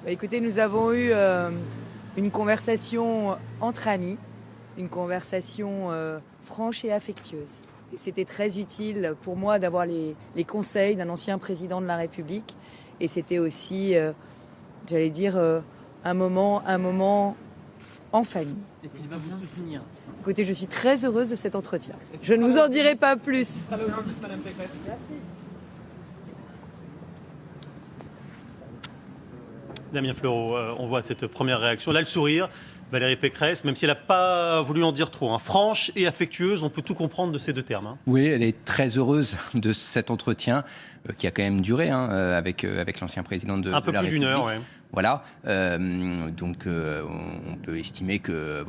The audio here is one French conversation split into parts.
Écoutez, nous avons eu une conversation entre amis, une conversation franche et affectueuse. Et c'était très utile pour moi d'avoir les conseils d'un ancien président de la République. Et c'était aussi, j'allais dire, un moment en famille. Est-ce qu'il va vous soutenir? Écoutez, je suis très heureuse de cet entretien. Je ne vous en dirai pas plus. Damien Fleureau, on voit cette première réaction. Là, le sourire, Valérie Pécresse, même si elle n'a pas voulu en dire trop, hein. Franche et affectueuse, on peut tout comprendre de ces deux termes. Hein. Oui, elle est très heureuse de cet entretien qui a quand même duré avec l'ancien président de la République. Un peu plus d'une heure, oui. Voilà, donc on peut estimer que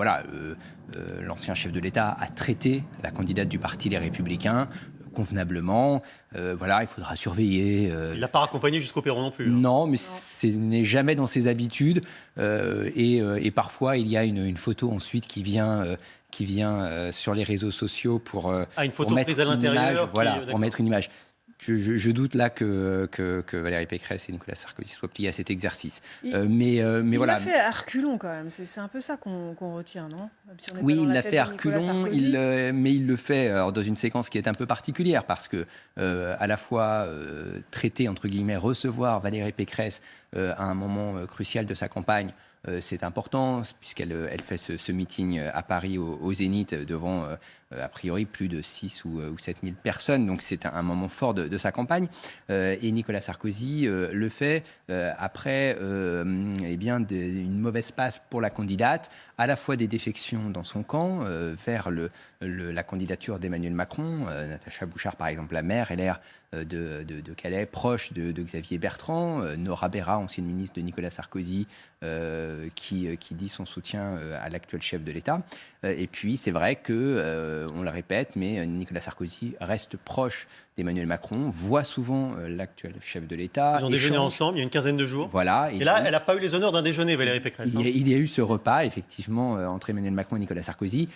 l'ancien chef de l'État a traité la candidate du parti Les Républicains convenablement. Il faudra surveiller. Il l'a pas raccompagné jusqu'au perron non plus. Hein. Non, mais ce n'est jamais dans ses habitudes. Et parfois, il y a une photo ensuite qui vient sur les réseaux sociaux pour prise à l'intérieur. Pour mettre une image. Je doute là que Valérie Pécresse et Nicolas Sarkozy soient pliés à cet exercice. Il l'a fait à reculons quand même, c'est un peu ça qu'on retient, non? Oui, il l'a fait à reculons, mais il le fait dans une séquence qui est un peu particulière parce que à la fois traiter, entre guillemets, recevoir Valérie Pécresse à un moment crucial de sa campagne, c'est important puisqu'elle fait ce meeting à Paris au Zénith devant a priori plus de 6 ou 7 000 personnes. Donc c'est un moment fort de sa campagne. Et Nicolas Sarkozy le fait après une mauvaise passe pour la candidate, à la fois des défections dans son camp vers la candidature d'Emmanuel Macron. Natacha Bouchard, par exemple, la maire LR de Calais, proche de Xavier Bertrand. Nora Berra, ancienne ministre de Nicolas Sarkozy, qui dit son soutien à l'actuel chef de l'État. Et puis, c'est vrai que, on le répète, mais Nicolas Sarkozy reste proche d'Emmanuel Macron, voit souvent l'actuel chef de l'État. Ils ont déjeuné ensemble il y a une quinzaine de jours. Voilà. Et là, elle n'a pas eu les honneurs d'un déjeuner, Valérie Pécresse. Il y a eu ce repas, effectivement, entre Emmanuel Macron et Nicolas Sarkozy,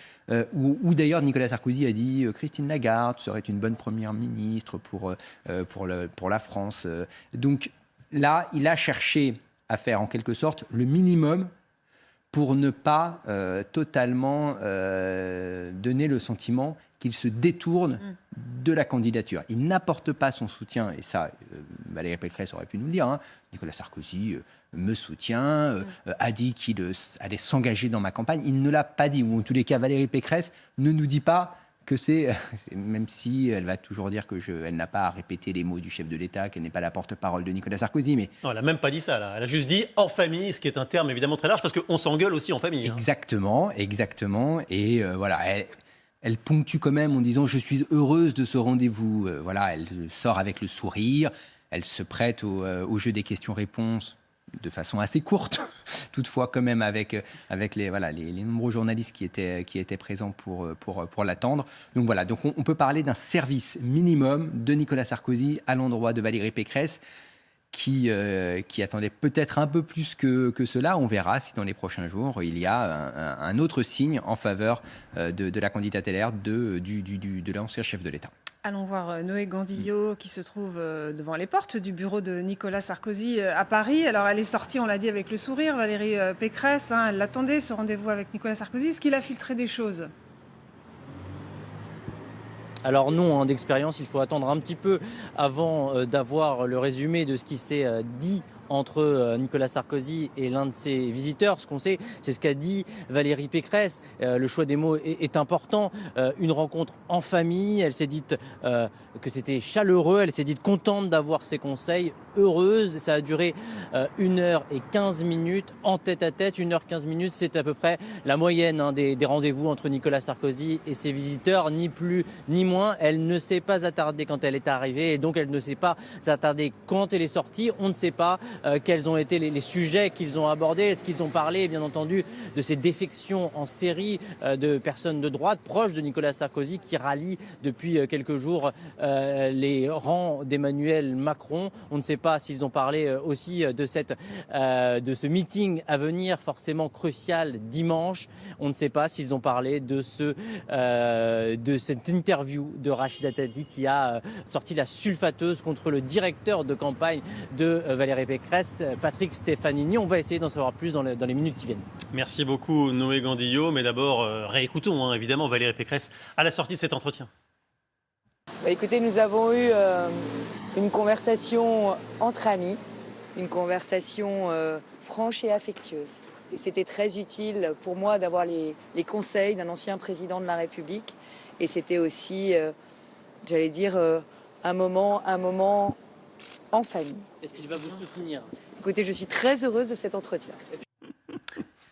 où d'ailleurs Nicolas Sarkozy a dit Christine Lagarde serait une bonne première ministre pour la France. Donc là, il a cherché à faire en quelque sorte le minimum pour ne pas totalement donner le sentiment qu'il se détourne de la candidature. Il n'apporte pas son soutien, et ça, Valérie Pécresse aurait pu nous le dire, hein. Nicolas Sarkozy me soutient, a dit qu'il allait s'engager dans ma campagne. Il ne l'a pas dit, ou en tous les cas, Valérie Pécresse ne nous dit pas que c'est, même si elle va toujours dire qu'elle n'a pas à répéter les mots du chef de l'État, qu'elle n'est pas la porte-parole de Nicolas Sarkozy. Mais... Non, elle n'a même pas dit ça, là. Elle a juste dit en famille, ce qui est un terme évidemment très large, parce qu'on s'engueule aussi en famille. Exactement. Et elle ponctue quand même en disant « Je suis heureuse de ce rendez-vous ». Elle sort avec le sourire, elle se prête au jeu des questions-réponses de façon assez courte, toutefois quand même avec les nombreux journalistes qui étaient présents pour l'attendre. Donc on peut parler d'un service minimum de Nicolas Sarkozy à l'endroit de Valérie Pécresse, qui attendait peut-être un peu plus que cela. On verra si dans les prochains jours, il y a un autre signe en faveur de la candidate LR de l'ancien chef de l'État. Allons voir Noé Gandillot qui se trouve devant les portes du bureau de Nicolas Sarkozy à Paris. Alors elle est sortie, on l'a dit, avec le sourire, Valérie Pécresse. Elle l'attendait, ce rendez-vous avec Nicolas Sarkozy. Est-ce qu'il a filtré des choses ? Alors non, d'expérience, il faut attendre un petit peu avant d'avoir le résumé de ce qui s'est dit entre Nicolas Sarkozy et l'un de ses visiteurs. Ce qu'on sait, c'est ce qu'a dit Valérie Pécresse. Le choix des mots est important. Une rencontre en famille. Elle s'est dite que c'était chaleureux. Elle s'est dite contente d'avoir ses conseils. Heureuse. Ça a duré 1h15 en tête-à-tête. 1h15, c'est à peu près la moyenne des rendez-vous entre Nicolas Sarkozy et ses visiteurs. Ni plus ni moins. Elle ne s'est pas attardée quand elle est arrivée et donc elle ne s'est pas attardée quand elle est sortie. On ne sait pas quels ont été les sujets qu'ils ont abordés. Est-ce qu'ils ont parlé, bien entendu, de ces défections en série de personnes de droite proches de Nicolas Sarkozy qui rallient depuis quelques jours les rangs d'Emmanuel Macron. On ne sait pas s'ils ont parlé aussi de ce meeting à venir, forcément crucial dimanche. On ne sait pas s'ils ont parlé de cette interview de Rachida Dati qui a sorti la sulfateuse contre le directeur de campagne de Valérie Pécresse, Pécresse, Patrick Stefanini. On va essayer d'en savoir plus dans les minutes qui viennent. Merci beaucoup Noé Gandillot, mais d'abord réécoutons évidemment Valérie Pécresse à la sortie de cet entretien. Écoutez, nous avons eu une conversation entre amis, une conversation franche et affectueuse. Et c'était très utile pour moi d'avoir les conseils d'un ancien président de la République. Et c'était aussi, j'allais dire, un moment en famille. Est-ce qu'il va vous soutenir ? Écoutez, je suis très heureuse de cet entretien.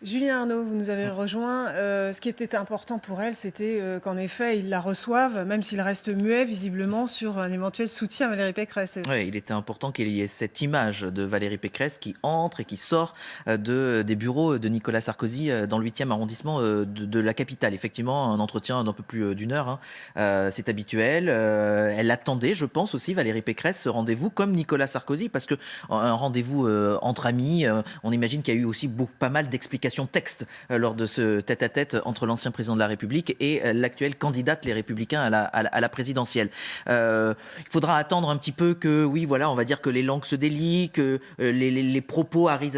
Julien Arnaud, vous nous avez rejoint. Ce qui était important pour elle, c'était qu'en effet, ils la reçoivent, même s'il reste muet, visiblement, sur un éventuel soutien à Valérie Pécresse. Oui, il était important qu'il y ait cette image de Valérie Pécresse qui entre et qui sort des bureaux de Nicolas Sarkozy dans le 8e arrondissement de la capitale. Effectivement, un entretien d'un peu plus d'une heure, c'est habituel. Elle attendait, je pense aussi, Valérie Pécresse, ce rendez-vous comme Nicolas Sarkozy, parce qu'un rendez-vous entre amis, on imagine qu'il y a eu aussi pas mal d'explications texte lors de ce tête-à-tête entre l'ancien président de la République et l'actuelle candidate Les Républicains à la présidentielle. Il faudra attendre un petit peu que, oui, voilà, on va dire que les langues se délient, que les propos arrivent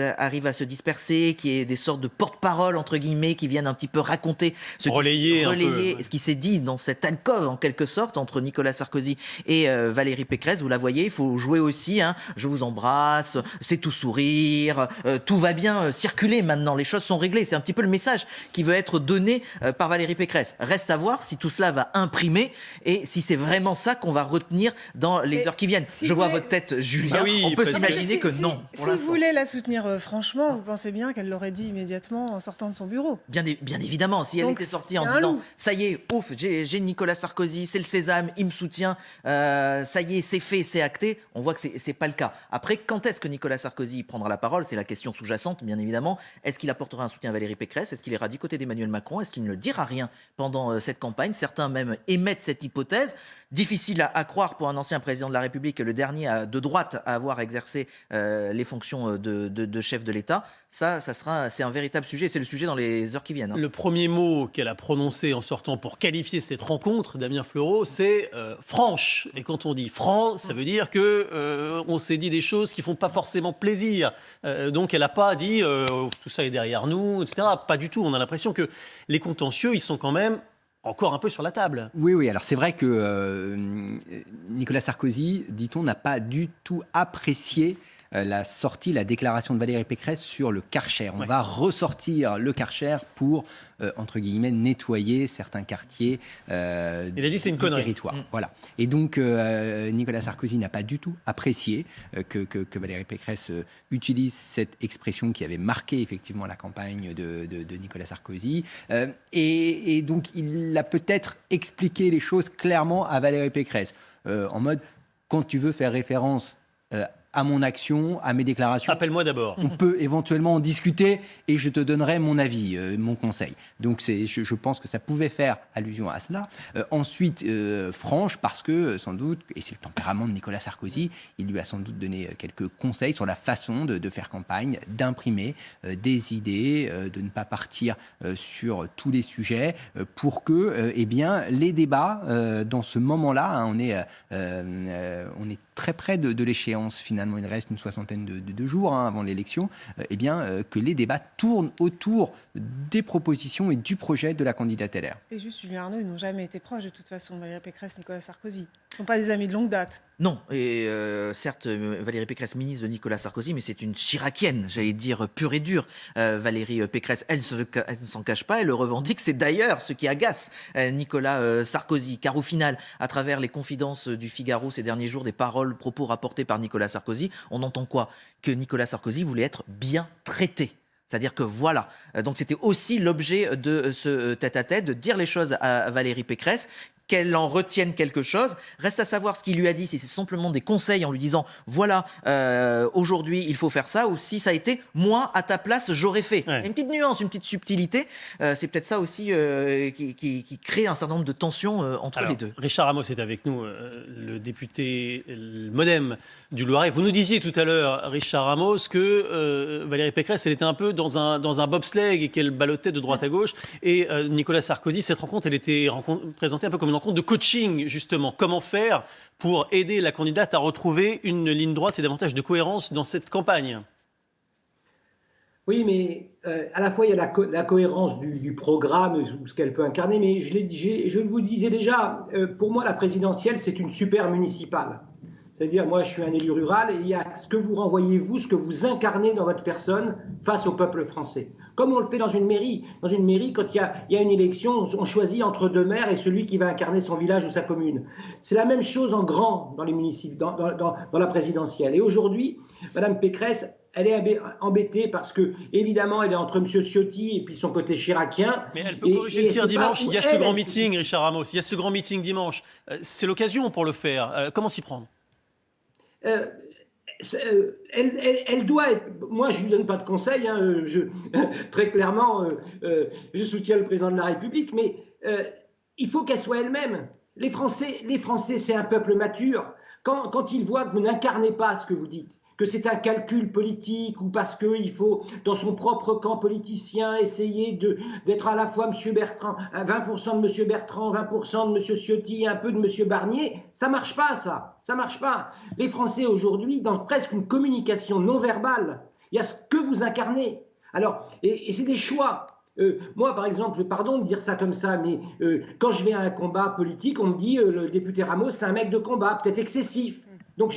à se disperser, qu'il y ait des sortes de porte-parole, entre guillemets, qui viennent un petit peu raconter relayer ce qui s'est dit dans cette alcôve, en quelque sorte, entre Nicolas Sarkozy et Valérie Pécresse. Vous la voyez, il faut jouer aussi, je vous embrasse, c'est tout sourire, tout va bien circuler maintenant, les choses sont réglées. C'est un petit peu le message qui veut être donné par Valérie Pécresse. Reste à voir si tout cela va imprimer et si c'est vraiment ça qu'on va retenir dans les heures qui viennent. Je vois votre tête, Julien. On peut s'imaginer que non. Si vous voulez la soutenir franchement, vous pensez bien qu'elle l'aurait dit immédiatement en sortant de son bureau. Bien évidemment, si elle était sortie en disant « ça y est, ouf, j'ai Nicolas Sarkozy, c'est le sésame, il me soutient, ça y est, c'est fait, c'est acté », on voit que c'est pas le cas. Après, quand est-ce que Nicolas Sarkozy prendra la parole ? C'est la question sous-jacente, bien évidemment. Est-ce qu'il apportera un soutien à Valérie Pécresse ? Est-ce qu'il ira du côté d'Emmanuel Macron ? Est-ce qu'il ne dira rien pendant cette campagne ? Certains même émettent cette hypothèse. Difficile à croire pour un ancien président de la République, le dernier de droite à avoir exercé les fonctions de chef de l'État. C'est un véritable sujet. C'est le sujet dans les heures qui viennent. Le premier mot qu'elle a prononcé en sortant pour qualifier cette rencontre, Damien Fleureau, c'est franche. Et quand on dit franc, ça veut dire que on s'est dit des choses qui font pas forcément plaisir. Donc elle n'a pas dit tout ça est derrière nous, etc. Pas du tout. On a l'impression que les contentieux, ils sont quand même encore un peu sur la table. Oui. Alors c'est vrai que Nicolas Sarkozy, dit-on, n'a pas du tout apprécié la déclaration de Valérie Pécresse sur le Karcher. On va ressortir le Karcher pour, entre guillemets, nettoyer certains quartiers Il a dit c'est une du connerie. territoire. Voilà. Et donc, Nicolas Sarkozy n'a pas du tout apprécié que Valérie Pécresse utilise cette expression qui avait marqué effectivement la campagne de Nicolas Sarkozy. Et donc, il a peut-être expliqué les choses clairement à Valérie Pécresse. En mode, quand tu veux faire référence à mon action, à mes déclarations. Appelle-moi d'abord. On peut éventuellement en discuter et je te donnerai mon avis, mon conseil. Donc je pense que ça pouvait faire allusion à cela. Ensuite, franche, parce que sans doute, et c'est le tempérament de Nicolas Sarkozy, il lui a sans doute donné quelques conseils sur la façon de faire campagne, d'imprimer des idées, de ne pas partir sur tous les sujets pour que les débats, dans ce moment-là, on est très près de l'échéance finalement. Il reste une soixantaine de jours avant l'élection, que les débats tournent autour des propositions et du projet de la candidate LR. Et juste, Julien Arnaud, ils n'ont jamais été proches de toute façon, Valérie Pécresse, Nicolas Sarkozy. Ils ne sont pas des amis de longue date. Non, et certes, Valérie Pécresse, ministre de Nicolas Sarkozy, mais c'est une chiracienne, j'allais dire pure et dure. Valérie Pécresse, elle ne s'en cache pas, elle le revendique. C'est d'ailleurs ce qui agace Nicolas Sarkozy, car au final, à travers les confidences du Figaro ces derniers jours, des paroles, propos rapportés par Nicolas Sarkozy, on entend quoi ? Que Nicolas Sarkozy voulait être bien traité. C'est-à-dire que voilà, donc c'était aussi l'objet de ce tête-à-tête, de dire les choses à Valérie Pécresse, qu'elle en retienne quelque chose. Reste à savoir ce qu'il lui a dit, si c'est simplement des conseils en lui disant « voilà, aujourd'hui, il faut faire ça » ou si ça a été « moi, à ta place, j'aurais fait ». Il y a une petite nuance, une petite subtilité. C'est peut-être ça aussi qui crée un certain nombre de tensions entre les deux. Richard Amos est avec nous, le député le MoDem du Loiret. Vous nous disiez tout à l'heure, Richard Ramos, que Valérie Pécresse, elle était un peu dans un bobsleigh et qu'elle ballottait de droite à gauche. Et Nicolas Sarkozy, cette rencontre, elle était présentée un peu comme une rencontre de coaching, justement. Comment faire pour aider la candidate à retrouver une ligne droite et davantage de cohérence dans cette campagne? Oui, mais à la fois, il y a la cohérence du programme, ou ce qu'elle peut incarner, mais je vous le disais déjà, pour moi, la présidentielle, c'est une super municipale. C'est-à-dire, moi, je suis un élu rural, et il y a ce que vous renvoyez, vous, ce que vous incarnez dans votre personne face au peuple français. Comme on le fait dans une mairie. Dans une mairie, quand il y a une élection, on choisit entre deux maires et celui qui va incarner son village ou sa commune. C'est la même chose en grand dans les municipes, dans la présidentielle. Et aujourd'hui, Mme Pécresse, elle est embêtée parce que, évidemment, elle est entre M. Ciotti et puis son côté chiracien. Mais elle peut corriger le tir dimanche. Il y a ce grand meeting, Richard Ramos. Il y a ce grand meeting dimanche. C'est l'occasion pour le faire. Comment s'y prendre? Elle doit être. Moi, je ne lui donne pas de conseils. Hein, très clairement, je soutiens le président de la République, mais il faut qu'elle soit elle-même. Les Français, c'est un peuple mature. Quand ils voient que vous n'incarnez pas ce que vous dites, que c'est un calcul politique ou parce qu'il faut, dans son propre camp politicien, essayer d'être à la fois M. Bertrand, 20% de M. Bertrand, 20% de M. Ciotti, un peu de M. Barnier, ça ne marche pas, ça. Ça ne marche pas. Les Français, aujourd'hui, dans presque une communication non verbale, il y a ce que vous incarnez. Alors, et c'est des choix. Moi, par exemple, pardon de dire ça comme ça, mais quand je vais à un combat politique, on me dit le député Ramos, c'est un mec de combat, peut-être excessif. Donc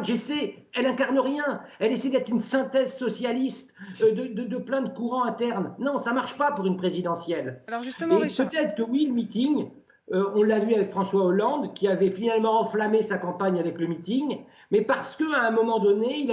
j'essaie, elle incarne rien. Elle essaie d'être une synthèse socialiste de plein de courants internes. Non, ça marche pas pour une présidentielle. Alors justement, Richard... Peut-être que oui, le meeting, on l'a vu avec François Hollande, qui avait finalement enflammé sa campagne avec le meeting, mais parce qu'à un moment donné,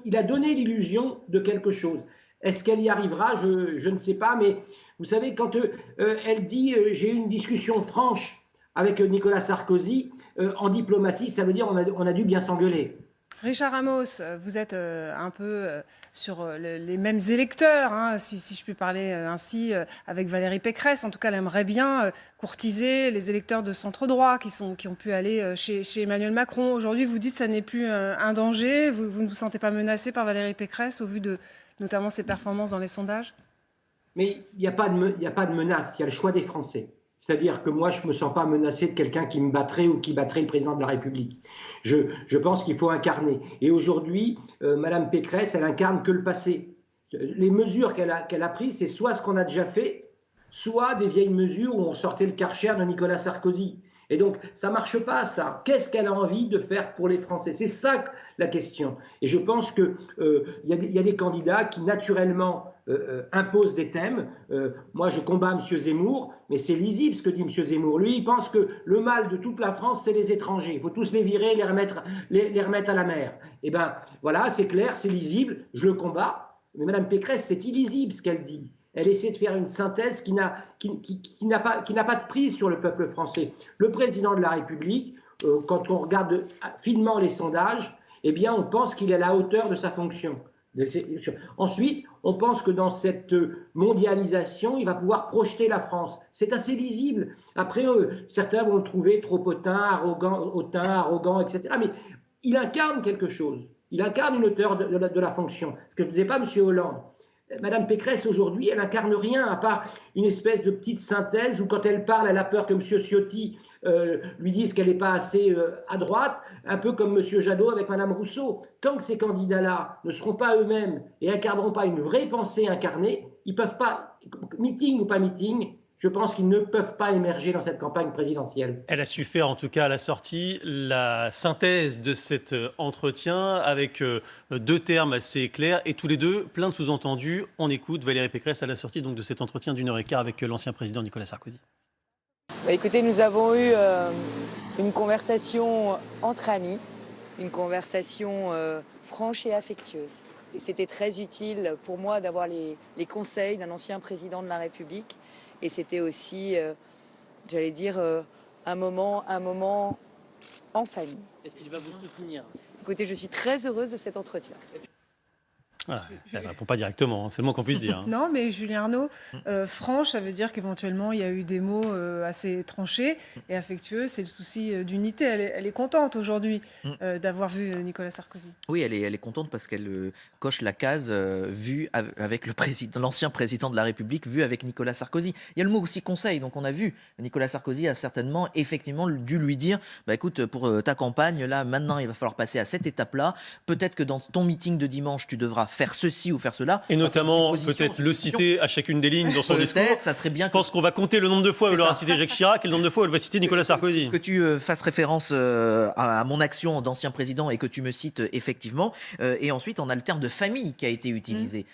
il a donné l'illusion de quelque chose. Est-ce qu'elle y arrivera? Je ne sais pas, mais vous savez, quand elle dit j'ai eu une discussion franche avec Nicolas Sarkozy, en diplomatie, ça veut dire on a dû bien s'engueuler. Richard Ramos, vous êtes un peu sur les mêmes électeurs, hein, si je puis parler ainsi, avec Valérie Pécresse. En tout cas, elle aimerait bien courtiser les électeurs de centre-droit qui ont pu aller chez Emmanuel Macron. Aujourd'hui, vous dites que ça n'est plus un danger. Vous ne vous sentez pas menacé par Valérie Pécresse au vu de notamment ses performances dans les sondages? Mais il n'y a pas de menace, il y a le choix des Français. C'est-à-dire que moi, je ne me sens pas menacé de quelqu'un qui me battrait ou qui battrait le président de la République. Je pense qu'il faut incarner. Et aujourd'hui, Mme Pécresse, elle incarne que le passé. Les mesures qu'elle a prises, c'est soit ce qu'on a déjà fait, soit des vieilles mesures où on sortait le Karcher de Nicolas Sarkozy. Et donc, ça ne marche pas, ça. Qu'est-ce qu'elle a envie de faire pour les Français? C'est ça la question. Et je pense qu'il y a des candidats qui, naturellement, imposent des thèmes. Moi, je combats M. Zemmour, mais c'est lisible ce que dit M. Zemmour. Lui, il pense que le mal de toute la France, c'est les étrangers. Il faut tous les virer, les remettre à la mer. Eh bien, voilà, c'est clair, c'est lisible, je le combats. Mais Mme Pécresse, c'est illisible ce qu'elle dit. Elle essaie de faire une synthèse qui n'a pas de prise sur le peuple français. Le président de la République, quand on regarde finement les sondages, eh bien, on pense qu'il est à la hauteur de sa fonction. Ensuite, on pense que dans cette mondialisation, il va pouvoir projeter la France. C'est assez lisible. Après, certains vont le trouver trop arrogant, etc. Mais il incarne quelque chose. Il incarne une hauteur de la fonction. Ce que ne faisait pas M. Hollande. Madame Pécresse, aujourd'hui, elle n'incarne rien, à part une espèce de petite synthèse où, quand elle parle, elle a peur que M. Ciotti lui dise qu'elle n'est pas assez à droite, un peu comme M. Jadot avec Mme Rousseau. Tant que ces candidats-là ne seront pas eux-mêmes et incarneront pas une vraie pensée incarnée, ils ne peuvent pas, meeting ou pas meeting, je pense qu'ils ne peuvent pas émerger dans cette campagne présidentielle. Elle a su faire, en tout cas à la sortie, la synthèse de cet entretien avec deux termes assez clairs et tous les deux plein de sous-entendus. On écoute Valérie Pécresse à la sortie donc, de cet entretien d'1h15 avec l'ancien président Nicolas Sarkozy. Écoutez, nous avons eu une conversation entre amis, une conversation franche et affectueuse. Et c'était très utile pour moi d'avoir les conseils d'un ancien président de la République. Et c'était aussi, j'allais dire, un moment en famille. Est-ce qu'il va vous soutenir? Écoutez, je suis très heureuse de cet entretien. Voilà, elle ne répond pas directement, c'est le moins qu'on puisse dire. Non, mais Julien Arnaud, franche, ça veut dire qu'éventuellement, il y a eu des mots assez tranchés et affectueux. C'est le souci d'unité. Elle est contente aujourd'hui d'avoir vu Nicolas Sarkozy. Oui, elle est contente parce qu'elle coche la case vue avec l'ancien président de la République, vu avec Nicolas Sarkozy. Il y a le mot aussi conseil. Donc on a vu, Nicolas Sarkozy a certainement, effectivement, dû lui dire, écoute, pour ta campagne, là, maintenant, il va falloir passer à cette étape-là. Peut-être que dans ton meeting de dimanche, tu devras faire ceci ou faire cela. Et notamment, peut-être le citer à chacune des lignes dans son discours. Ça serait bien. Je pense qu'on va compter le nombre de fois où elle aura cité Jacques Chirac et le nombre de fois où elle va citer Nicolas Sarkozy. Que tu fasses référence à mon action d'ancien président et que tu me cites effectivement. Et ensuite, on a le terme de famille qui a été utilisé.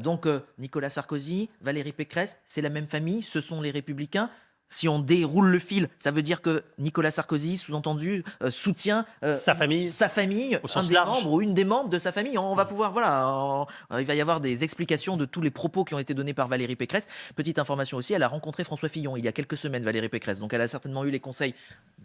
Donc, Nicolas Sarkozy, Valérie Pécresse, c'est la même famille, ce sont les Républicains. Si on déroule le fil, ça veut dire que Nicolas Sarkozy, sous-entendu, soutient sa famille, un des membres ou une des membres de sa famille. On va pouvoir, il va y avoir des explications de tous les propos qui ont été donnés par Valérie Pécresse. Petite information aussi, elle a rencontré François Fillon il y a quelques semaines, Valérie Pécresse. Donc elle a certainement eu les conseils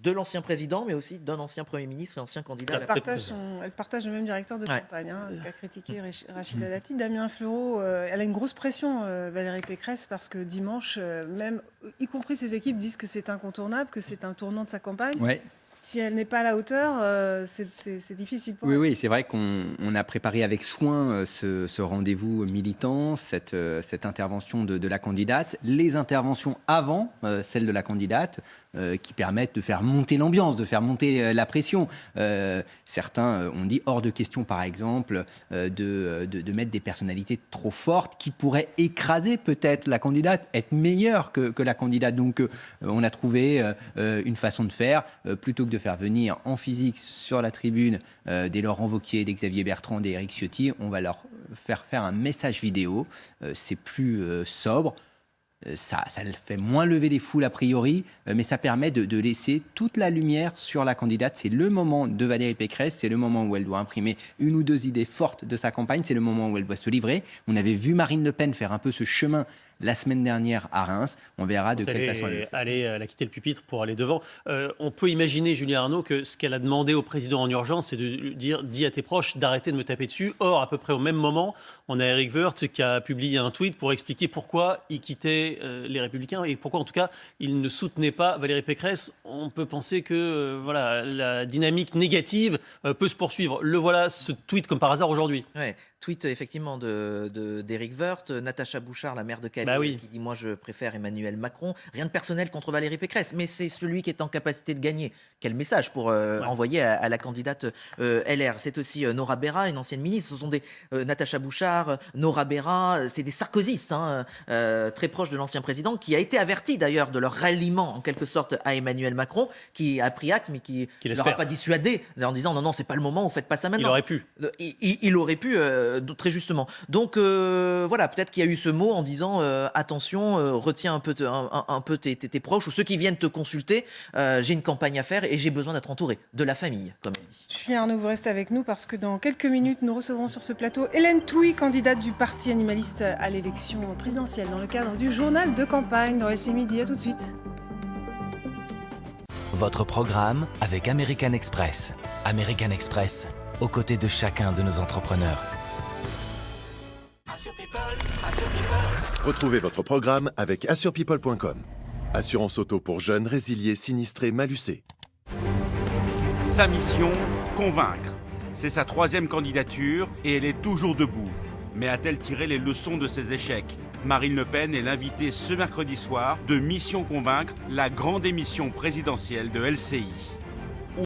de l'ancien président, mais aussi d'un ancien Premier ministre et ancien candidat. Elle partage le même directeur de campagne, ce qu'a critiqué Rachida Dati. Damien Fleureau, elle a une grosse pression, Valérie Pécresse, parce que dimanche, même, y compris ses équipes disent que c'est incontournable, que c'est un tournant de sa campagne. Ouais. Si elle n'est pas à la hauteur, c'est difficile pour elle. Oui, c'est vrai qu'on a préparé avec soin ce rendez-vous militant, cette intervention de la candidate, les interventions avant celle de la candidate, qui permettent de faire monter l'ambiance, de faire monter la pression. Certains ont dit hors de question, par exemple, de mettre des personnalités trop fortes qui pourraient écraser peut-être la candidate, être meilleure que la candidate. Donc on a trouvé une façon de faire, plutôt que de faire venir en physique sur la tribune des Laurent Wauquiez, des Xavier Bertrand, des Éric Ciotti, on va leur faire un message vidéo. C'est plus sobre. Ça fait moins lever les foules a priori, mais ça permet de laisser toute la lumière sur la candidate. C'est le moment de Valérie Pécresse, c'est le moment où elle doit imprimer une ou deux idées fortes de sa campagne, c'est le moment où elle doit se livrer. On avait vu Marine Le Pen faire un peu ce chemin la semaine dernière à Reims. On verra de quelle façon elle le fait. Elle a quitté le pupitre pour aller devant. On peut imaginer, Julien Arnaud, que ce qu'elle a demandé au président en urgence, c'est de lui dire « dis à tes proches d'arrêter de me taper dessus ». Or, à peu près au même moment, on a Éric Woerth qui a publié un tweet pour expliquer pourquoi il quittait les Républicains et pourquoi, en tout cas, il ne soutenait pas Valérie Pécresse. On peut penser que la dynamique négative peut se poursuivre. Le voilà, ce tweet, comme par hasard, aujourd'hui. Ouais. Tweet effectivement d'Éric Woerth, Natacha Bouchard, la maire de Calais, qui dit « moi je préfère Emmanuel Macron ». Rien de personnel contre Valérie Pécresse, mais c'est celui qui est en capacité de gagner. Quel message pour envoyer à la candidate LR. C'est aussi Nora Berra, une ancienne ministre. Ce sont des Natacha Bouchard, Nora Berra, c'est des sarkozystes, très proches de l'ancien président, qui a été averti d'ailleurs de leur ralliement en quelque sorte à Emmanuel Macron, qui a pris acte, mais qui ne l'aura pas dissuadé en disant « non, c'est pas le moment, vous ne faites pas ça maintenant ». Il aurait pu. Il aurait pu... très justement. Donc peut-être qu'il y a eu ce mot en disant attention, retiens un peu tes proches ou ceux qui viennent te consulter. J'ai une campagne à faire et j'ai besoin d'être entouré de la famille, comme elle dit. Julien Arnaud, vous restez avec nous parce que dans quelques minutes, nous recevrons sur ce plateau Hélène Touy, candidate du Parti animaliste à l'élection présidentielle dans le cadre du journal de campagne dans LC Midi. À tout de suite. Votre programme avec American Express. American Express, aux côtés de chacun de nos entrepreneurs. Retrouvez votre programme avec assurepeople.com. Assurance auto pour jeunes, résiliés, sinistrés, malucés. Sa mission, convaincre. C'est sa 3e candidature et elle est toujours debout. Mais a-t-elle tiré les leçons de ses échecs ? Marine Le Pen est l'invitée ce mercredi soir de Mission Convaincre, la grande émission présidentielle de LCI.